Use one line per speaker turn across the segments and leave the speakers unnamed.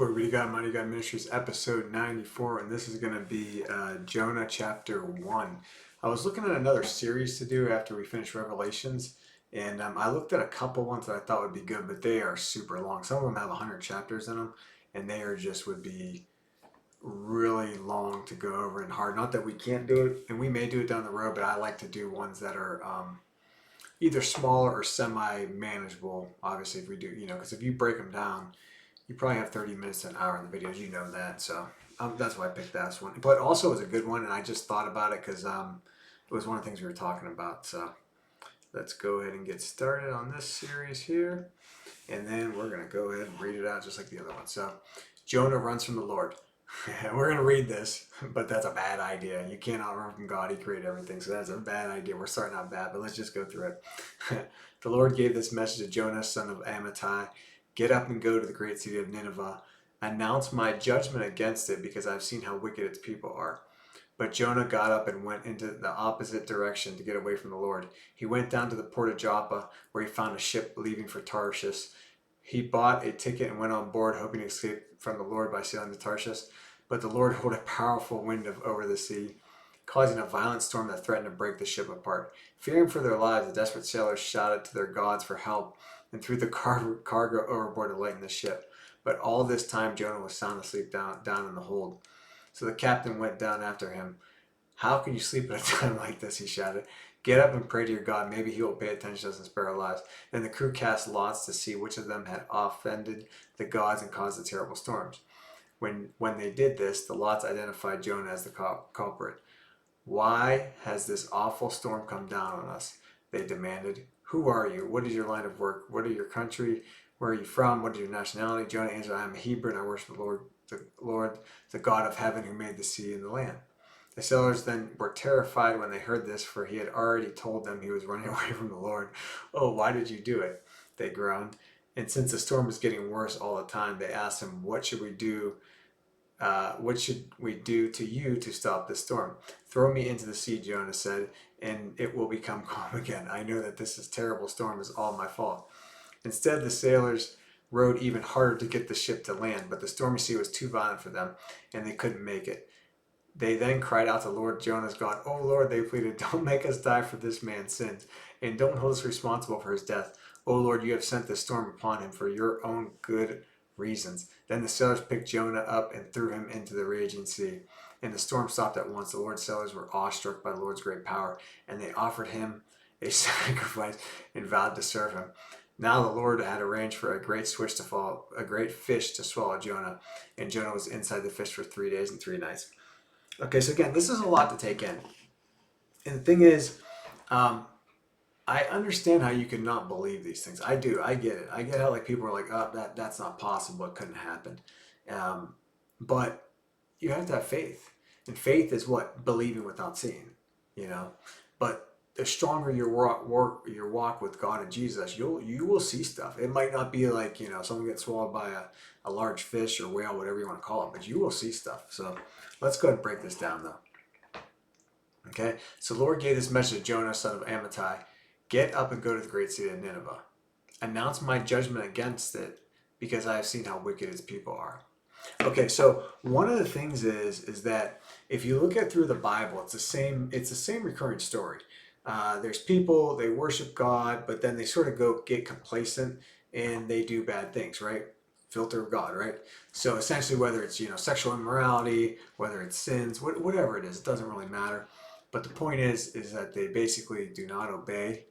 Glory be to God, Mighty God Ministries, episode 94, and this is going to be Jonah Chapter 1. I was looking at another series to do after we finish Revelations, and I looked at a couple ones that I thought would be good, but they are super long. Some of them have 100 chapters in them, and they are just would be really long to go over and hard. Not that we can't do it, and we may do it down the road, but I like to do ones that are either smaller or semi-manageable, obviously, if we do, because if you break them down, you probably have 30 minutes to an hour in the videos, you know that. So that's why I picked that one. But also it was a good one, and I just thought about it because it was one of the things we were talking about. So let's go ahead and get started on this series here. And then we're going to go ahead and read it out just like the other one. So Jonah runs from the Lord. We're going to read this, but that's a bad idea. You cannot run from God. He created everything. So that's a bad idea. We're starting out bad, but let's just go through it. The Lord gave this message to Jonah, son of Amittai. Get up and go to the great city of Nineveh. Announce my judgment against it, because I've seen how wicked its people are. But Jonah got up and went into the opposite direction to get away from the Lord. He went down to the port of Joppa, where he found a ship leaving for Tarshish. He bought a ticket and went on board, hoping to escape from the Lord by sailing to Tarshish. But the Lord held a powerful wind over the sea, causing a violent storm that threatened to break the ship apart. Fearing for their lives, the desperate sailors shouted to their gods for help and threw the cargo overboard to lighten the ship. But all this time Jonah was sound asleep down in the hold. So the captain went down after him. How can you sleep at a time like this? He shouted. Get up and pray to your God. Maybe he will pay attention to us and spare our lives. Then the crew cast lots to see which of them had offended the gods and caused the terrible storms. When they did this, the lots identified Jonah as the culprit. Why has this awful storm come down on us? They demanded. Who are you? What is your line of work? What are your country? Where are you from? What is your nationality? Jonah answered, I am a Hebrew, and I worship the Lord, the God of heaven, who made the sea and the land. The sailors then were terrified when they heard this, for he had already told them he was running away from the Lord. Oh, why did you do it? They groaned. And since the storm was getting worse all the time, they asked him, what should we do to you to stop this storm? Throw me into the sea, Jonah said, and it will become calm again. I know that this terrible storm is all my fault. Instead, the sailors rowed even harder to get the ship to land, but the stormy sea was too violent for them, and they couldn't make it. They then cried out to Lord Jonah's God. Oh Lord, they pleaded, don't make us die for this man's sins, and don't hold us responsible for his death. Oh Lord, you have sent this storm upon him for your own good reasons. Then the sailors picked Jonah up and threw him into the raging sea. And the storm stopped at once. The Lord's sailors were awestruck by the Lord's great power, and they offered him a sacrifice and vowed to serve him. Now the Lord had arranged for a great fish to swallow Jonah, and Jonah was inside the fish for 3 days and 3 nights. Okay, so again, this is a lot to take in. And the thing is, I understand how you could not believe these things. I do. I get it. I get how like people are like, oh, that's not possible. It couldn't happen. But you have to have faith. And faith is what? Believing without seeing. But the stronger your walk with God and Jesus, you will see stuff. It might not be like, someone gets swallowed by a large fish or whale, whatever you want to call it, but you will see stuff. So let's go ahead and break this down though. Okay, so the Lord gave this message to Jonah, son of Amittai. Get up and go to the great city of Nineveh. Announce my judgment against it, because I have seen how wicked its people are. Okay, so one of the things is that if you look at through the Bible, it's the same recurring story. There's people, they worship God, but then they sort of get complacent and they do bad things, right? Filter of God, right? So essentially, whether it's sexual immorality, whether it's sins, whatever it is, it doesn't really matter. But the point is that they basically do not obey,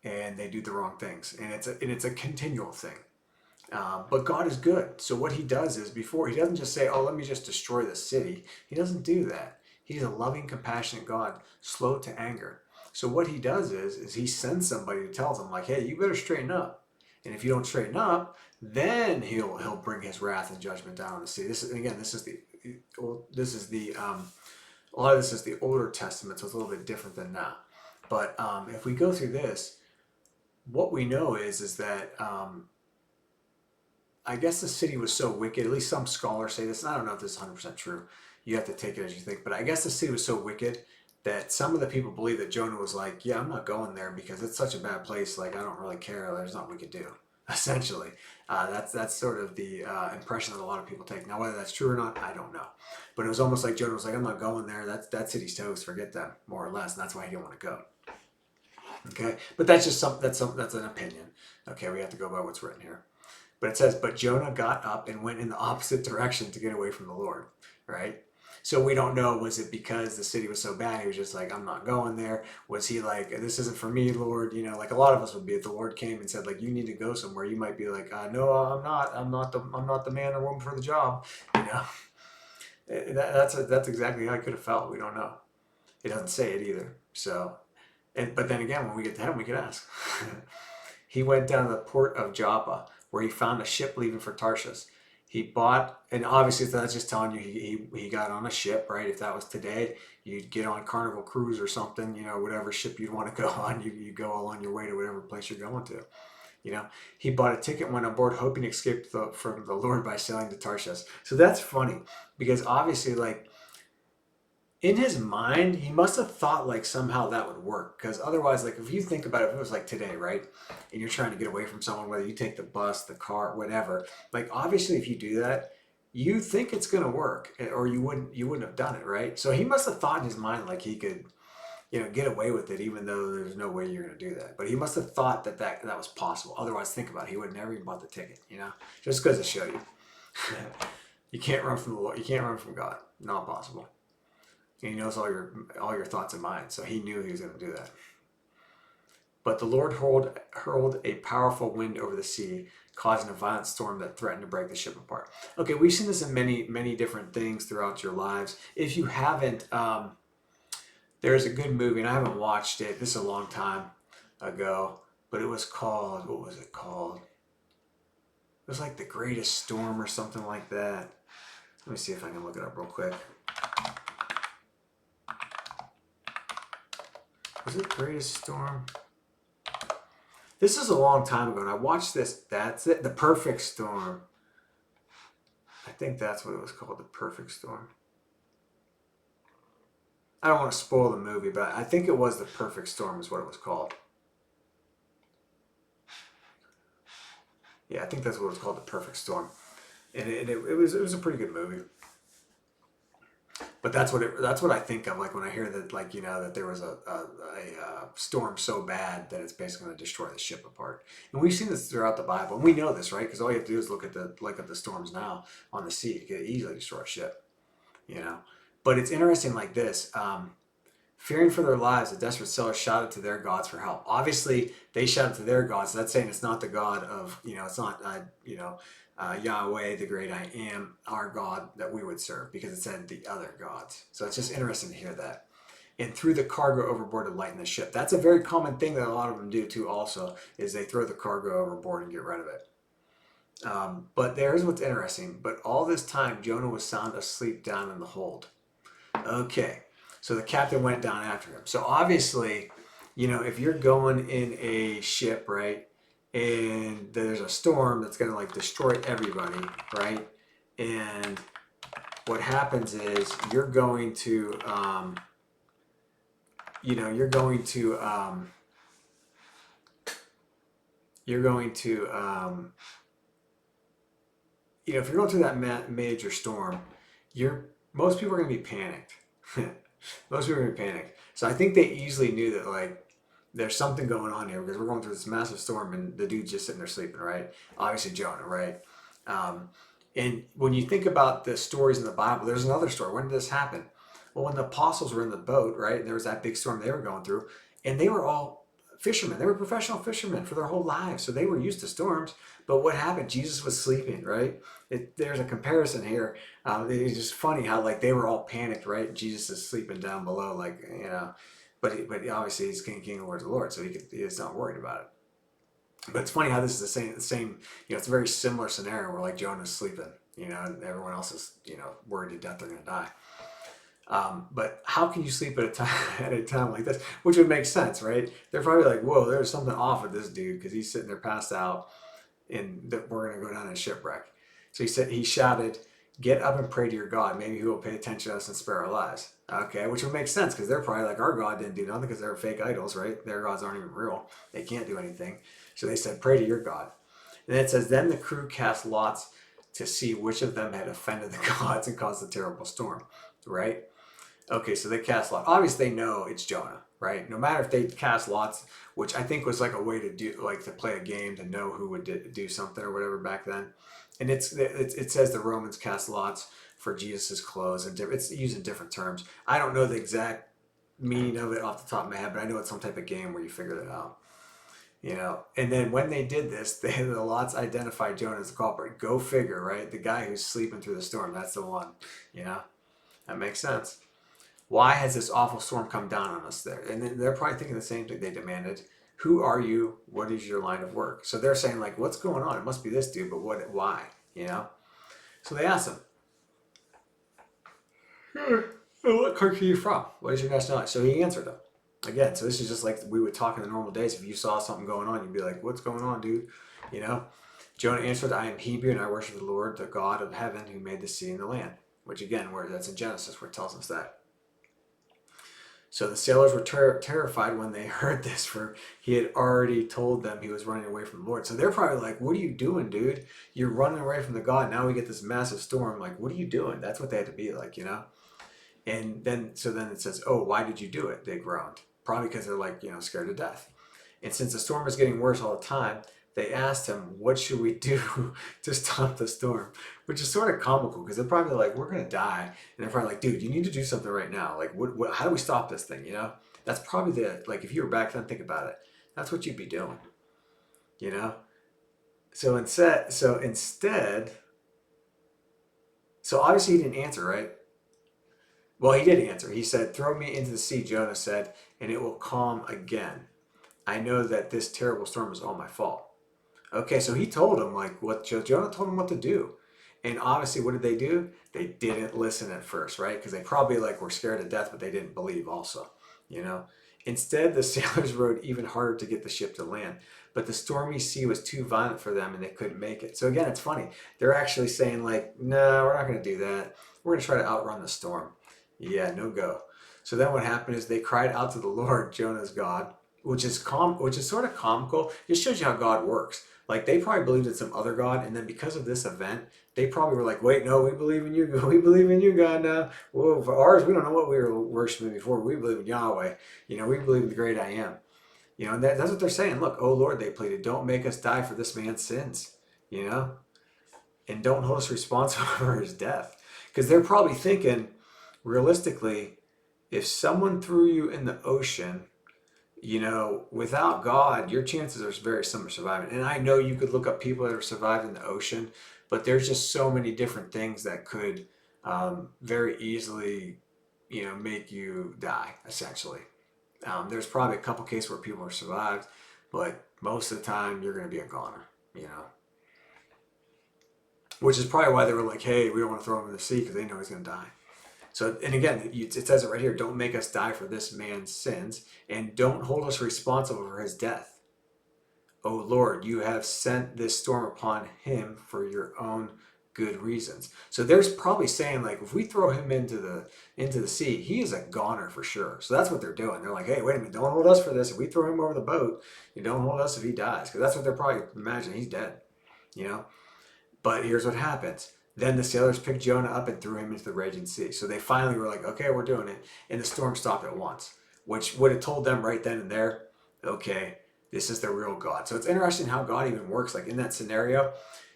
and they do the wrong things, and it's a continual thing. But God is good. So what he does is, before, he doesn't just say, oh, let me just destroy the city. He doesn't do that. He's a loving, compassionate God, slow to anger. So what he does is he sends somebody who tells him, like, hey, you better straighten up. And if you don't straighten up, then he'll bring his wrath and judgment down on the city. This is a lot of this is the Older Testament, so it's a little bit different than now. But if we go through this, what we know is that I guess the city was so wicked, at least some scholars say this, and I don't know if this is 100% true. You have to take it as you think. But I guess the city was so wicked that some of the people believe that Jonah was like, yeah, I'm not going there because it's such a bad place. Like, I don't really care. There's nothing we could do, essentially. That's sort of the impression that a lot of people take. Now, whether that's true or not, I don't know. But it was almost like Jonah was like, I'm not going there. That city's toast. Forget them, more or less. And that's why he didn't want to go. Okay, but that's just that's an opinion. Okay, we have to go by what's written here. But it says, but Jonah got up and went in the opposite direction to get away from the Lord, right? So we don't know, was it because the city was so bad, he was just like, I'm not going there? Was he like, this isn't for me, Lord? You know, like a lot of us would be, if the Lord came and said, like, you need to go somewhere, you might be like, no, I'm not the man or woman for the job. You know, that's exactly how I could have felt. We don't know. It doesn't say it either. So, but then again, when we get to heaven, we could ask. He went down to the port of Joppa, where he found a ship leaving for Tarshish. He bought, and obviously that's just telling you he got on a ship, right? If that was today, you'd get on Carnival Cruise or something, you know, whatever ship you'd want to go on, you go along your way to whatever place you're going to. You know, he bought a ticket, went on board, hoping to escape from the Lord by sailing to Tarshish. So that's funny because obviously, like, in his mind, he must have thought like somehow that would work. Because otherwise, like if you think about it, if it was like today, right? And you're trying to get away from someone, whether you take the bus, the car, whatever, like obviously if you do that, you think it's gonna work, or you wouldn't have done it, right? So he must have thought in his mind like he could, get away with it, even though there's no way you're gonna do that. But he must have thought that was possible. Otherwise, think about it, he would have never even bought the ticket, just because to show you. You can't run from the Lord. You can't run from God. Not possible. And he knows all your thoughts and minds, so he knew he was going to do that. But the Lord hurled a powerful wind over the sea, causing a violent storm that threatened to break the ship apart. Okay, we've seen this in many, many different things throughout your lives. If you haven't, there's a good movie, and I haven't watched it. This is a long time ago, but it was called, what was it called? It was like The Greatest Storm or something like that. Let me see if I can look it up real quick. Was it Greatest Storm? This is a long time ago, and I watched this. That's it. The Perfect Storm. I think that's what it was called, The Perfect Storm. I don't want to spoil the movie, but I think it was The Perfect Storm is what it was called. Yeah, I think that's what it was called, The Perfect Storm. And it was a pretty good movie. But that's what I think of, like when I hear that, like, that there was a storm so bad that it's basically going to destroy the ship apart. And we've seen this throughout the Bible, and we know this, right? Because all you have to do is look at the storms now on the sea. It could easily destroy a ship, But it's interesting like this. Fearing for their lives, the desperate sailors shouted to their gods for help. Obviously, they shouted to their gods. So that's saying it's not the God of, it's not, Yahweh, the great I am, our God that we would serve, because it said the other gods. So it's just interesting to hear that. And threw the cargo overboard to lighten the ship. That's a very common thing that a lot of them do too also, is they throw the cargo overboard and get rid of it. But there's what's interesting. But all this time, Jonah was sound asleep down in the hold. Okay. So the captain went down after him. So obviously, if you're going in a ship, right, and there's a storm that's going to like destroy everybody, right, and what happens is you're going to, if you're going through that major storm, most people are going to be panicked. Most people are going to panic. So I think they easily knew that, like, there's something going on here because we're going through this massive storm and the dude's just sitting there sleeping, right? Obviously Jonah, right? And when you think about the stories in the Bible, there's another story. When did this happen? Well, when the apostles were in the boat, right? And there was that big storm they were going through, and they were all fishermen. They were professional fishermen for their whole lives. So they were used to storms. But what happened? Jesus was sleeping, right? There's a comparison here. It's just funny how, like, they were all panicked, right? Jesus is sleeping down below, like, but obviously he's King of Lords of Lord, so he's not worried about it. But it's funny how this is the same. It's a very similar scenario where, like, Jonah's sleeping, and everyone else is, worried to death they're going to die. But how can you sleep at a time like this? Which would make sense, right? They're probably like, whoa, there's something off with this dude because he's sitting there passed out, and that we're going to go down in a shipwreck. So he shouted, "Get up and pray to your God. Maybe he will pay attention to us and spare our lives." Okay, which would make sense because they're probably like, our God didn't do nothing because they're fake idols, right? Their gods aren't even real. They can't do anything. So they said, pray to your God. And then it says, then the crew cast lots to see which of them had offended the gods and caused the terrible storm, right? Okay, so they cast lots. Obviously, they know it's Jonah, right? No matter if they cast lots, which I think was like a way to do, like to play a game to know who would do something or whatever back then. And it says the Romans cast lots for Jesus's clothes, and it's using different terms. I don't know the exact meaning of it off the top of my head, but I know it's some type of game where you figure it out. You know, and then when they did this, the lots identified Jonah as the culprit. Go figure, right? The guy who's sleeping through the storm, that's the one. You know, that makes sense. Why has this awful storm come down on us there? And then they're probably thinking the same thing. They demanded, who are you? What is your line of work? So they're saying, like, what's going on? It must be this dude, but why? You know? So they asked him, what country are you from? What is your nationality? So he answered them. Again, so this is just like we would talk in the normal days. If you saw something going on, you'd be like, what's going on, dude? You know? Jonah answered, I am Hebrew, and I worship the Lord, the God of heaven, who made the sea and the land. Which again, that's in Genesis, where it tells us that. So the sailors were terrified when they heard this, for he had already told them he was running away from the Lord. So they're probably like, what are you doing, dude? You're running away from the God. Now we get this massive storm. Like, what are you doing? That's what they had to be like, you know? And then it says, oh, why did you do it? They groaned. Probably because they're like, scared to death. And since the storm was getting worse all the time, they asked him, what should we do to stop the storm? Which is sort of comical because they're probably like, we're going to die. And they're probably like, dude, you need to do something right now. Like, how do we stop this thing? You know, that's probably like, if you were back then, think about it. That's what you'd be doing, you know? So instead, obviously he didn't answer, right? Well, he did answer. He said, throw me into the sea, Jonah said, and it will calm again. I know that this terrible storm is all my fault. Okay, so he told him Jonah told him what to do. And obviously, what did they do? They didn't listen at first, right? Because they probably were scared to death, but they didn't believe also, you know? Instead, the sailors rowed even harder to get the ship to land. But the stormy sea was too violent for them and they couldn't make it. So again, it's funny. They're actually saying no, we're not going to do that. We're going to try to outrun the storm. Yeah, no go. So then what happened is they cried out to the Lord, Jonah's God, which is sort of comical. It shows you how God works. Like they probably believed in some other God, and then because of this event, they probably were like, "Wait, no, we believe in you. We believe in you, God. Now, well, for ours, we don't know what we were worshiping before. We believe in Yahweh. We believe in the great I am. And that's what they're saying. Look, oh Lord, they pleaded, don't make us die for this man's sins. And don't hold us responsible for his death, because they're probably thinking, realistically, if someone threw you in the ocean, without God, your chances are very slim of surviving. And I know you could look up people that have survived in the ocean, but there's just so many different things that could very easily, make you die, essentially. There's probably a couple cases where people have survived, but most of the time you're going to be a goner, which is probably why they were like, hey, we don't want to throw him in the sea because they know he's going to die. So, and again, it says it right here, don't make us die for this man's sins, and don't hold us responsible for his death. O Lord, you have sent this storm upon him for your own good reasons. So there's probably saying, if we throw him into the sea, he is a goner for sure. So that's what they're doing. They're like, hey, wait a minute, don't hold us for this. If we throw him over the boat, you don't hold us if he dies. Because that's what they're probably imagining. He's dead, But here's what happens. Then the sailors picked Jonah up and threw him into the raging sea. So they finally were like, okay, we're doing it. And the storm stopped at once, which would have told them right then and there, okay, this is the real God. So it's interesting how God even works. Like in that scenario,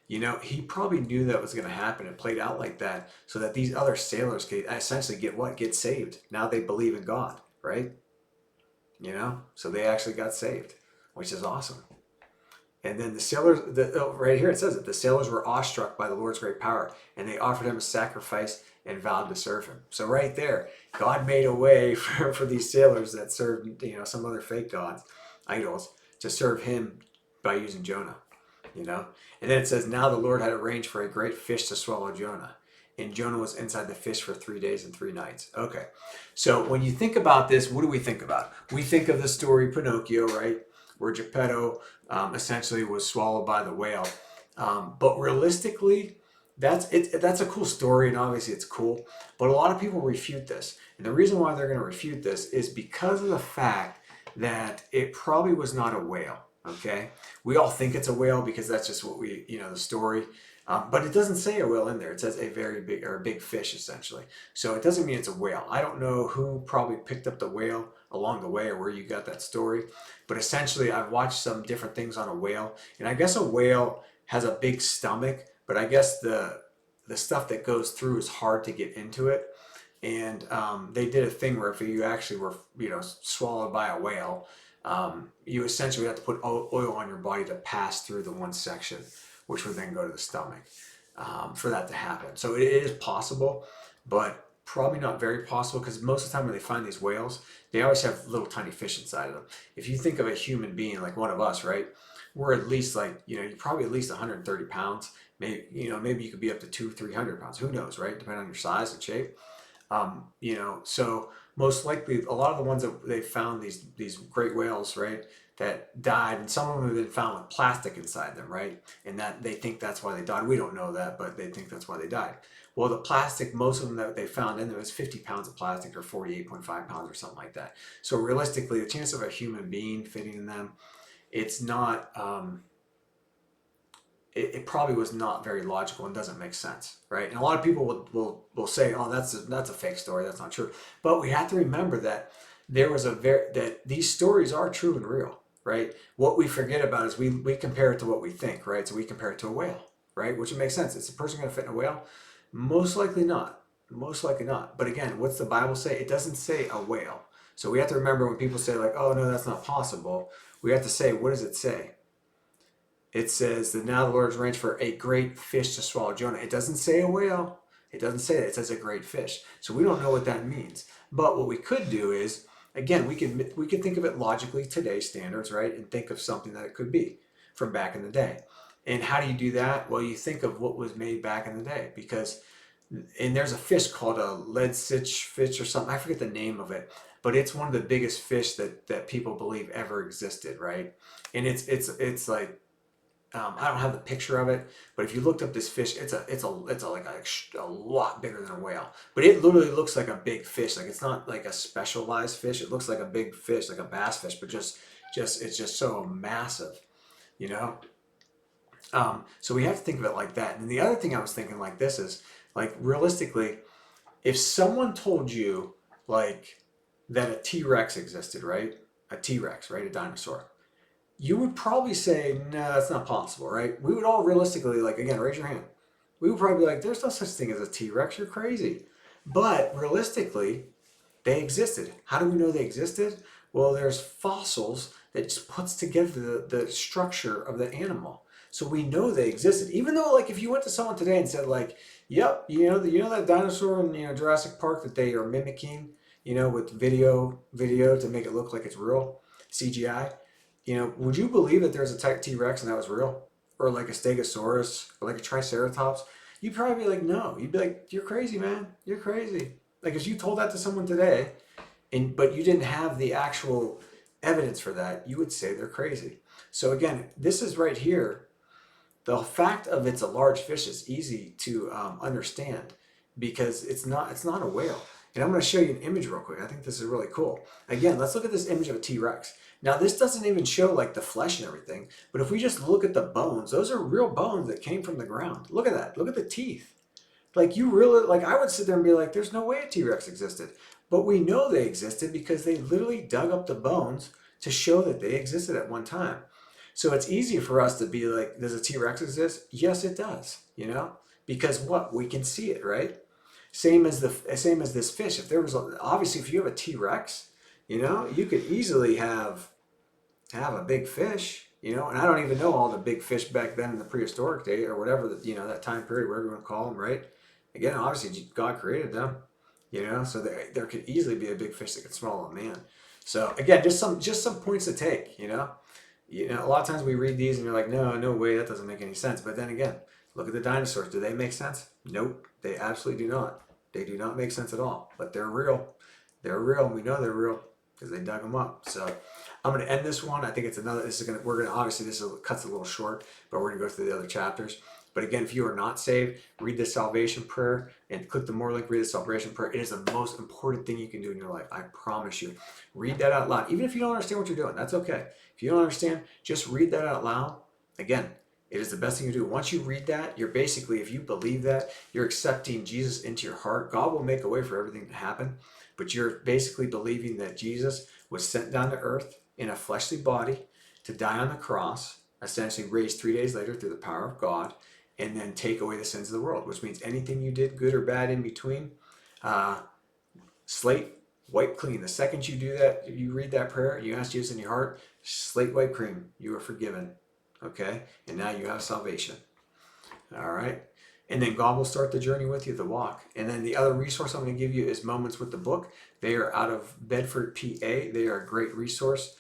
he probably knew that was going to happen and played out like that so that these other sailors could essentially get saved. Now they believe in God, right? So they actually got saved, which is awesome. And then the sailors, right here it says it, the sailors were awestruck by the Lord's great power, and they offered him a sacrifice and vowed to serve him. So right there, God made a way for these sailors that served, some other fake gods, idols, to serve him by using Jonah, And then it says, now the Lord had arranged for a great fish to swallow Jonah. And Jonah was inside the fish for 3 days and 3 nights. Okay. So when you think about this, what do we think about? We think of the story Pinocchio, right? Where Geppetto essentially was swallowed by the whale. But realistically, that's a cool story, and obviously it's cool. But a lot of people refute this. And the reason why they're going to refute this is because of the fact that it probably was not a whale. Okay, we all think it's a whale because that's just what we, the story. But it doesn't say a whale in there. It says a very big or a big fish essentially. So it doesn't mean it's a whale. I don't know who probably picked up the whale along the way or where you got that story. But essentially, I've watched some different things on a whale, and I guess a whale has a big stomach, but I guess the stuff that goes through is hard to get into it. And they did a thing where if you actually were, swallowed by a whale, you essentially have to put oil on your body to pass through the one section, which would then go to the stomach for that to happen. So it is possible, but probably not very possible because most of the time when they find these whales, they always have little tiny fish inside of them. If you think of a human being like one of us, right? We're at least like, you're probably at least 130 pounds. Maybe, maybe you could be up to 300 pounds. Who knows, right? Depending on your size and shape. So most likely a lot of the ones that they found these great whales, right, that died, and some of them have been found with plastic inside them, right, and that they think that's why they died. We don't know that, but they think that's why they died. Well, the plastic, most of them that they found in there was 50 pounds of plastic or 48.5 pounds or something like that. So realistically, the chance of a human being fitting in them, it's not. It probably was not very logical and doesn't make sense, right? And a lot of people will say, "Oh, that's a fake story. That's not true." But we have to remember that that these stories are true and real, right? What we forget about is we compare it to what we think, right? So we compare it to a whale, right? Which would make sense. Is a person going to fit in a whale? Most likely not. Most likely not. But again, what's the Bible say? It doesn't say a whale. So we have to remember when people say like, "Oh no, that's not possible." We have to say, what does it say? It says that now the Lord has arranged for a great fish to swallow Jonah. It doesn't say a whale. It doesn't say that. It says a great fish. So we don't know what that means. But what we could do is, again, we could think of it logically today's standards, right? And think of something that it could be from back in the day. And how do you do that? Well, you think of what was made back in the day and there's a fish called a lead sitch fish or something. I forget the name of it, but it's one of the biggest fish that people believe ever existed, right? And it's like I don't have the picture of it, but if you looked up this fish, it's like a lot bigger than a whale. But it literally looks like a big fish. Like it's not like a specialized fish. It looks like a big fish, like a bass fish, but just it's just so massive, you know. So we have to think of it like that. And the other thing I was thinking like this is like realistically, if someone told you like that a T Rex existed, right? A T Rex, right? A dinosaur, you would probably say, no, that's not possible, right? We would all realistically, like, again, raise your hand. We would probably be like, there's no such thing as a T Rex, you're crazy. But realistically, they existed. How do we know they existed? Well, there's fossils that just puts together the structure of the animal. So we know they existed. Even though, like, if you went to someone today and said, like, yep, that dinosaur in Jurassic Park that they are mimicking, with video to make it look like it's real, CGI. Would you believe that there's a T Rex and that was real? Or like a Stegosaurus or like a Triceratops? You'd probably be like, no. You'd be like, you're crazy, man. You're crazy. Like if you told that to someone today, but you didn't have the actual evidence for that, you would say they're crazy. So again, this is right here. The fact of it's a large fish is easy to understand because it's not a whale. And I'm going to show you an image real quick. I think this is really cool. Again, let's look at this image of a T-Rex. Now, this doesn't even show like the flesh and everything, but if we just look at the bones, those are real bones that came from the ground. Look at that. Look at the teeth. Like you really, like I would sit there and be like, there's no way a T-Rex existed. But we know they existed because they literally dug up the bones to show that they existed at one time. So it's easy for us to be like, does a T-Rex exist? Yes, it does, because what? We can see it, right? Same as this fish. If there was, obviously, if you have a T-Rex, you could easily have a big fish, and I don't even know all the big fish back then in the prehistoric day or whatever, that time period, whatever you want to call them, right? Again, obviously, God created them, so there could easily be a big fish that could swallow a man. So again, just some points to take, a lot of times we read these and you're like, no way, that doesn't make any sense. But then again, look at the dinosaurs. Do they make sense? Nope, they absolutely do not. They do not make sense at all. But they're real. They're real. We know they're real because they dug them up. So I'm going to end this one. I think it's another. We're going to obviously this cuts a little short, but we're going to go through the other chapters. But again, if you are not saved, read the salvation prayer and click the more link, read the salvation prayer. It is the most important thing you can do in your life. I promise you. Read that out loud. Even if you don't understand what you're doing, that's okay. If you don't understand, just read that out loud. Again, it is the best thing to do. Once you read that, you're basically, if you believe that, you're accepting Jesus into your heart. God will make a way for everything to happen, but you're basically believing that Jesus was sent down to earth in a fleshly body to die on the cross, essentially raised 3 days later through the power of God, and then take away the sins of the world, which means anything you did, good or bad in between, uh, slate wipe clean. The second you do that, you read that prayer, you ask Jesus in your heart, slate wipe clean. You are forgiven. Okay? And now you have salvation. All right? And then God will start the journey with you, the walk. And then the other resource I'm going to give you is Moments with the Book. They are out of Bedford, PA. They are a great resource.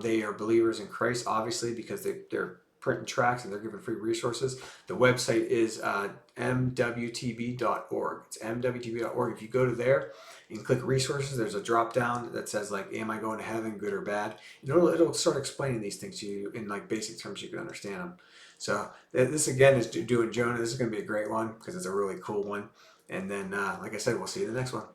They are believers in Christ, obviously, because they're printing tracts and they're giving free resources. The website is mwtb.org. It's mwtb.org. If you go to there and click resources, there's a drop down that says like, am I going to heaven, good or bad? And it'll start explaining these things to you in like basic terms you can understand them. So this again is doing Jonah. This is going to be a great one because it's a really cool one. And then, like I said, we'll see you in the next one.